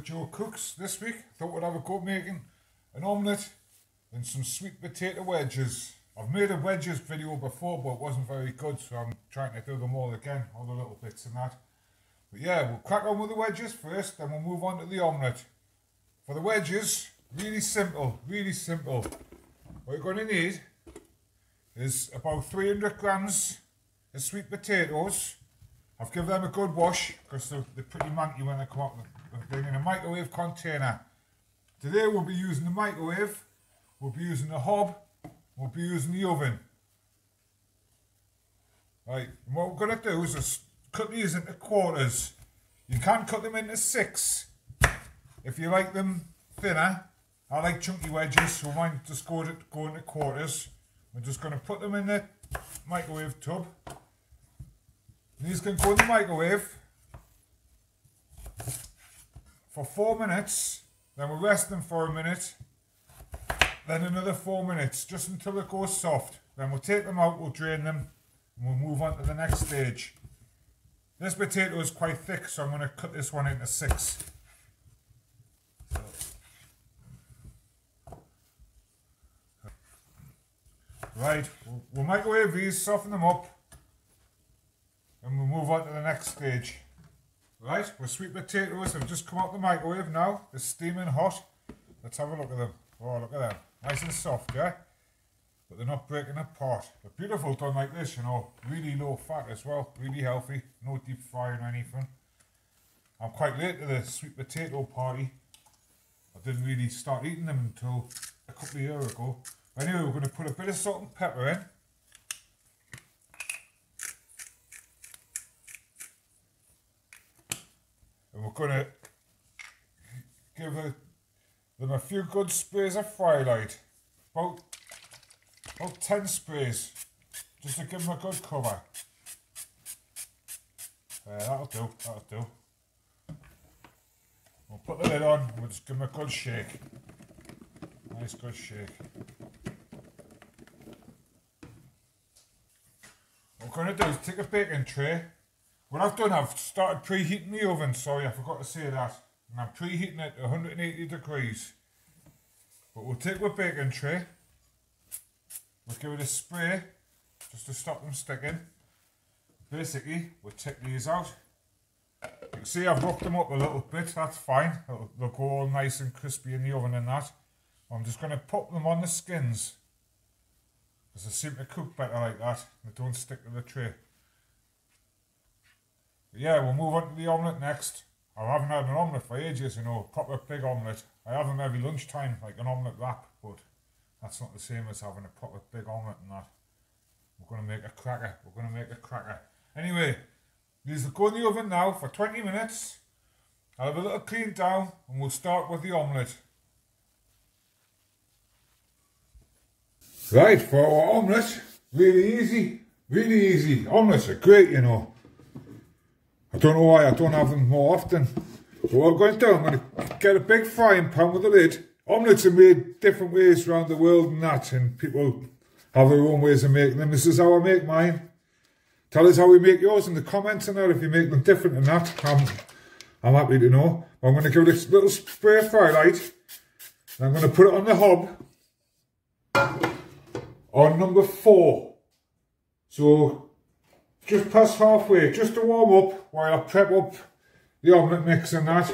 Joe Cooks this week. Thought we'd have a go making an omelette and some sweet potato wedges. I've made a wedges video before, but it wasn't very good, so I'm trying to do them all again, all the little bits and that. But yeah, we'll crack on with the wedges first, then we'll move on to the omelette. For the wedges, really simple, really simple. What you're going to need is about 300 grams of sweet potatoes. I've given them a good wash because they're pretty manky when they come out of the thing, in a microwave container. Today we'll be using the microwave, we'll be using the hob, we'll be using the oven. Right, and what we're going to do is just cut these into quarters. You can cut them into 6 if you like them thinner. I like chunky wedges, so mine just go into quarters. We're just going to put them in the microwave tub. These can go in the microwave for 4 minutes, then we'll rest them for a minute, then another 4 minutes, just until it goes soft. Then we'll take them out, we'll drain them, and we'll move on to the next stage. This potato is quite thick, so I'm going to cut this one into 6. Right, we'll microwave these, soften them up, and we'll move on to the next stage. Right, our sweet potatoes have just come out the microwave now. They're steaming hot. Let's have a look at them. Oh, look at them. Nice and soft, yeah? But they're not breaking apart. They're beautiful done like this, you know. Really low fat as well. Really healthy. No deep frying or anything. I'm quite late to the sweet potato party. I didn't really start eating them until a couple of years ago. Anyway, we're going to put a bit of salt and pepper in. And we're going to give them a few good sprays of fry light. About 10 sprays. Just to give them a good cover. That'll do, that'll do. We'll put the lid on, we'll just give them a good shake. Nice good shake. What we're going to do is take a baking tray. What I've done, I've started preheating the oven, sorry I forgot to say that. And I'm preheating it to 180 degrees. But we'll take our baking tray, we'll give it a spray, just to stop them sticking. Basically, we'll take these out. You can see I've roughed them up a little bit, that's fine. They'll go all nice and crispy in the oven and that. I'm just going to pop them on the skins, because they seem to cook better like that. They don't stick to the tray. But yeah, we'll move on to the omelette next. I haven't had an omelette for ages, you know, proper big omelette. I have them every lunchtime, like an omelette wrap, but that's not the same as having a proper big omelette and that. We're going to make a cracker. We're going to make a cracker. Anyway, these will go in the oven now for 20 minutes. I'll have a little clean down and we'll start with the omelette. Right, for our omelette, really easy, really easy. Omelettes are great, you know. I don't know why I don't have them more often. But what I'm going to do, I'm going to get a big frying pan with a lid. Omelettes are made different ways around the world and that, and people have their own ways of making them. This is how I make mine. Tell us how we make yours in the comments and that, if you make them different than that. I'm happy to know. I'm going to give this little spray of fry light, and I'm going to put it on the hob on number 4. So just past halfway, just to warm up while I prep up the omelette mix and that.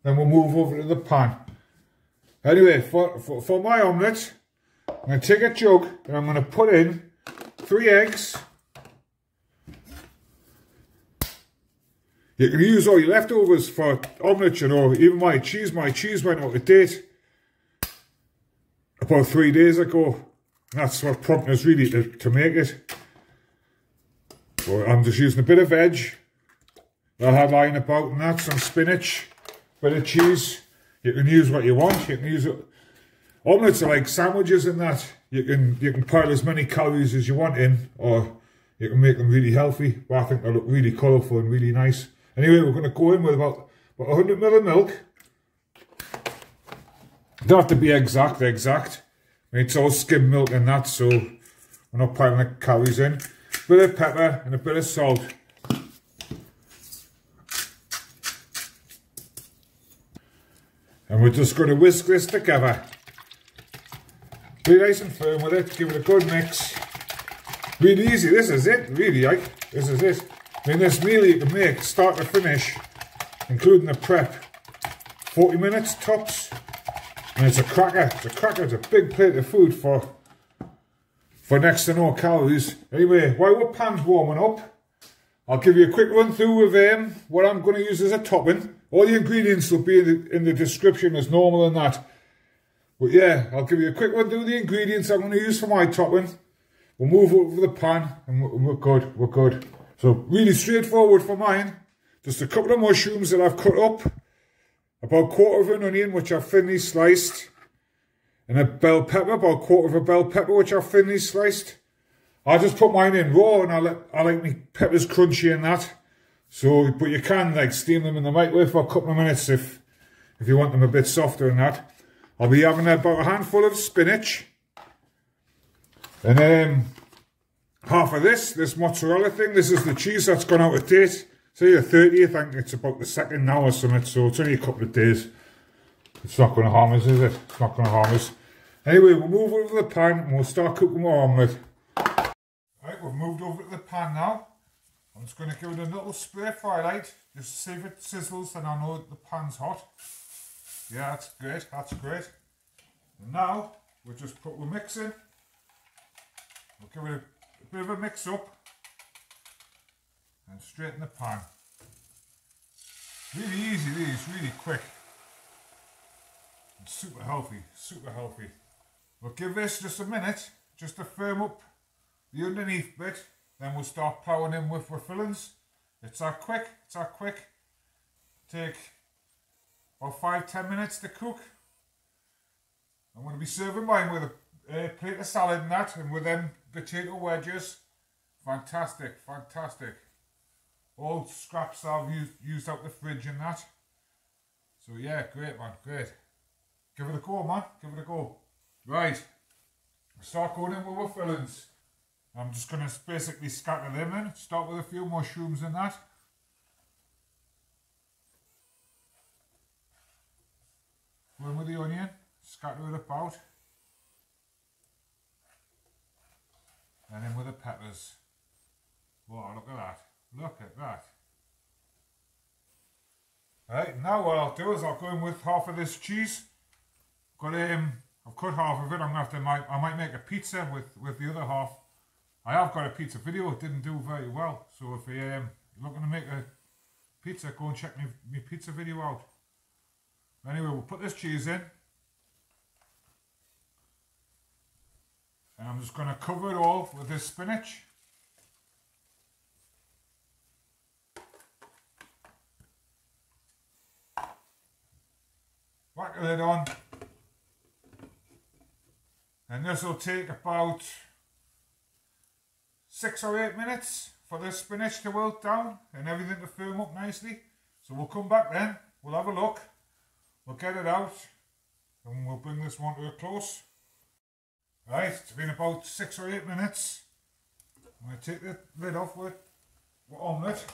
Then we'll move over to the pan. Anyway, for my omelette, I'm going to take a jug and I'm going to put in 3 eggs. You can use all your leftovers for omelette, you know. Even my cheese went out of date about 3 days ago. And that's what prompted us really to make it. So I'm just using a bit of veg that I had lying about and that, some spinach, bit of cheese. You can use what you want. You can use it. Omelettes are like sandwiches and that. You can pile as many calories as you want in, or you can make them really healthy. But I think they look really colourful and really nice. Anyway, we're going to go in with about 100 ml of milk. Don't have to be exact. I mean, it's all skimmed milk and that, so we're not piling the calories in. A bit of pepper and a bit of salt. And we're just going to whisk this together. Be nice and firm with it, give it a good mix. Really easy, this is it, really, like, this is it. I mean, this meal you can make, start to finish, including the prep, 40 minutes tops. And it's a cracker, it's a big plate of food for next to no calories. Anyway, while our pan's warming up, I'll give you a quick run through of what I'm going to use as a topping. All the ingredients will be in the description as normal and that. But yeah, I'll give you a quick run through the ingredients I'm going to use for my topping. We'll move over the pan and we're good, we're good. So really straightforward for mine. Just a couple of mushrooms that I've cut up. About a quarter of an onion which I've thinly sliced. And a bell pepper, about a quarter of a bell pepper which I've thinly sliced. I just put mine in raw and I like my peppers crunchy and that. So, but you can like steam them in the microwave for a couple of minutes if you want them a bit softer and that. I'll be having about a handful of spinach. And then half of this mozzarella thing. This is the cheese that's gone out of date. Say the 30th, I think it's about the 2nd now or something, so it's only a couple of days. It's not going to harm us, is it? It's not going to harm us. Anyway, we'll move over to the pan and we'll start cooking our omelette. Right, we've moved over to the pan now. I'm just going to give it a little spray fry light, just to see if it sizzles and I know that the pan's hot. Yeah, that's great, that's great. And now, we'll just put the mix in. We'll give it a bit of a mix up. And straight in the pan. Really easy these, really quick. And super healthy, super healthy. We'll give this just a minute, just to firm up the underneath bit. Then we'll start ploughing in with our fillings. It's that quick, it's that quick. Take about 5-10 minutes to cook. I'm going to be serving mine with a plate of salad and that, and with them potato wedges. Fantastic, fantastic. All scraps I've used out the fridge and that. So yeah, great man, great. Give it a go man, give it a go. Right, start going in with our fillings. I'm just going to basically scatter them in. Start with a few mushrooms and that. Go in with the onion, scatter it about. And in with the peppers. Wow, look at that. Look at that. Right, now what I'll do is I'll go in with half of this cheese. I've cut half of it. I'm gonna have to I might make a pizza with the other half. I have got a pizza video, it didn't do very well. So if you're looking to make a pizza, go and check my pizza video out. Anyway, we'll put this cheese in. And I'm just gonna cover it all with this spinach. Whack the lid on, and this will take about 6 or 8 minutes for the spinach to wilt down and everything to firm up nicely. So we'll come back then, we'll have a look, we'll get it out and we'll bring this one to a close. Right, it's been about 6 or 8 minutes. I'm going to take the lid off with omelette,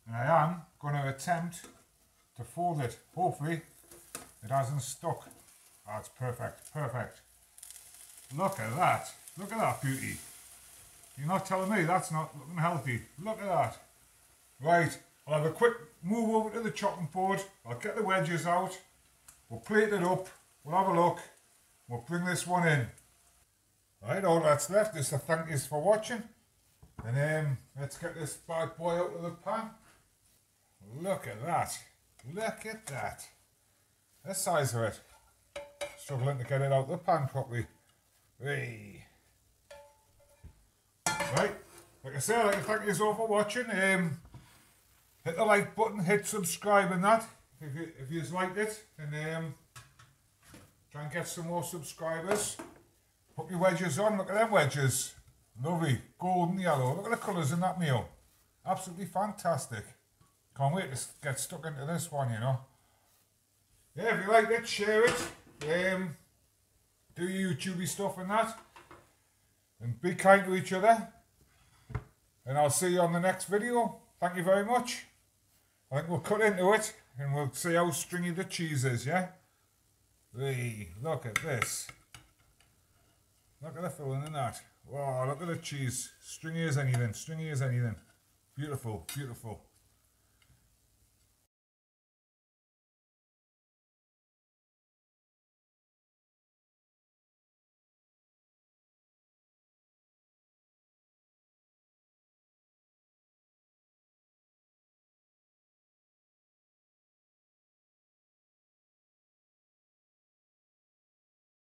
and I am going to attempt to fold it. Hopefully it hasn't stuck. That's perfect, perfect. Look at that beauty. You're not telling me that's not looking healthy. Look at that. Right, I'll have a quick move over to the chopping board. I'll get the wedges out. We'll plate it up. We'll have a look. We'll bring this one in. Right, all that's left is to thank you for watching. And let's get this bad boy out of the pan. Look at that. Look at that. The size of it. Struggling to get it out of the pan properly. Hey. Right, like I said, I'd like to thank you all for watching. Hit the like button, hit subscribe and that if you liked it, and try and get some more subscribers. Put your wedges on. Look at them wedges, lovely, golden yellow. Look at the colours in that meal, absolutely fantastic. Can't wait to get stuck into this one, you know. Yeah, if you liked it, share it. Do your YouTubey stuff and that, and be kind to each other. And I'll see you on the next video. Thank you very much. I think we'll cut into it. and we'll see how stringy the cheese is, yeah? Hey, look at this. Look at the filling in that. Wow, look at the cheese. Stringy as anything, stringy as anything. Beautiful, beautiful.